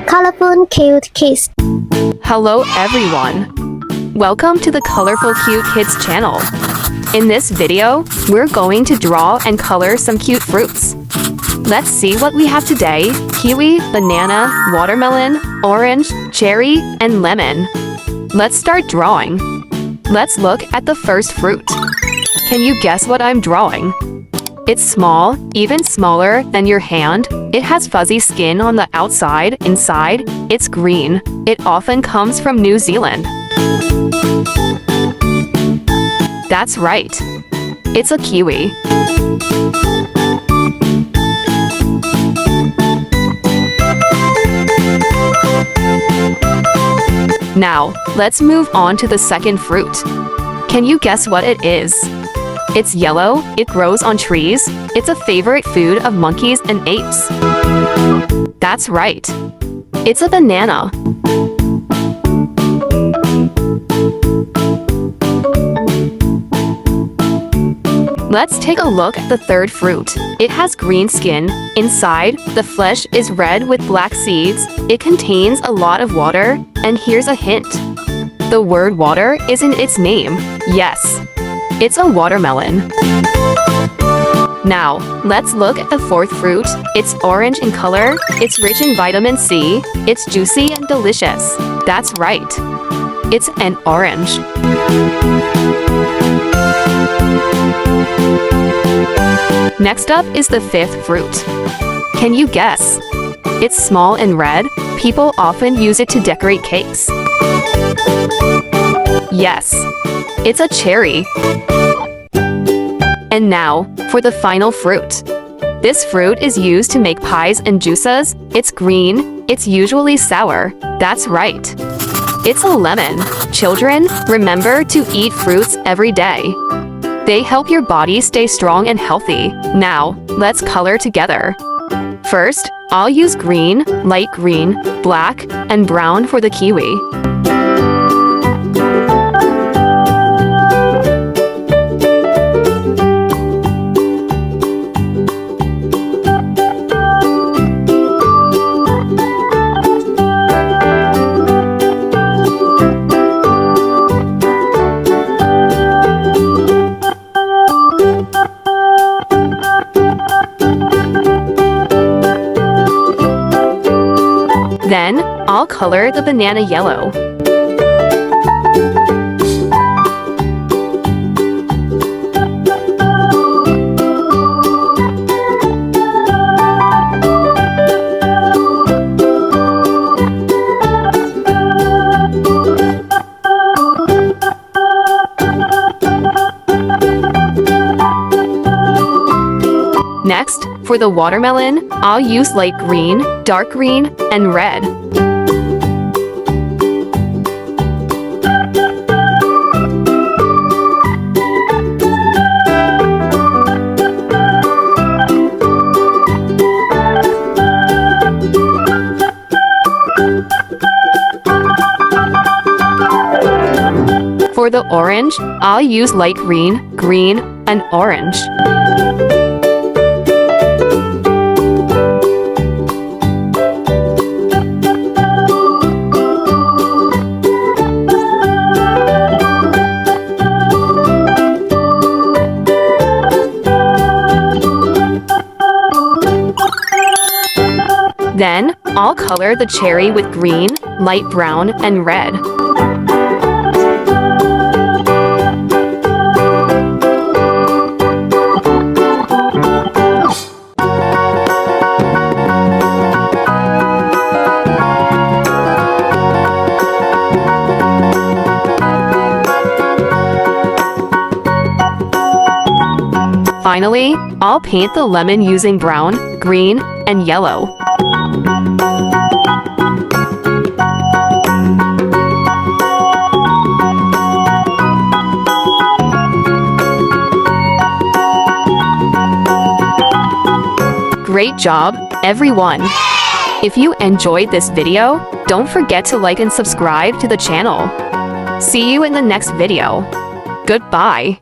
Colorful Cute Kids. Hello everyone! Welcome to the Colorful Cute Kids channel. In this video, we're going to draw and color some cute fruits. Let's see what we have today: kiwi, banana, watermelon, orange, cherry, and lemon. Let's start drawing. Let's look at the first fruit. Can you guess what I'm drawing? It's small, even smaller than your hand. It has fuzzy skin on the outside. Inside, it's green. It often comes from New Zealand. That's right. It's a kiwi. Now, let's move on to the second fruit. Can you guess what it is? It's yellow, it grows on trees, it's a favorite food of monkeys and apes. That's right. It's a banana. Let's take a look at the third fruit. It has green skin. Inside, the flesh is red with black seeds. It contains a lot of water, and here's a hint. The word water is in its name. Yes, it's a watermelon. Now, let's look at the fourth fruit. It's orange in color. It's rich in vitamin C. It's juicy and delicious. That's right. It's an orange. Next up is the fifth fruit. Can you guess? It's small and red. People often use it to decorate cakes. Yes, it's a cherry. And now, for the final fruit. This fruit is used to make pies and juices. It's green. It's usually sour. That's right. It's a lemon. Children, remember to eat fruits every day. They help your body stay strong and healthy. Now, let's color together. First, I'll use green, light green, black, and brown for the kiwi. Then, I'll color the banana yellow. Next, for the watermelon, I'll use light green, dark green, and red. For the orange, I'll use light green, green, and orange. Then, I'll color the cherry with green, light brown, and red. Finally, I'll paint the lemon using brown, green, and yellow. Great job, everyone! If you enjoyed this video, don't forget to like and subscribe to the channel. See you in the next video. Goodbye!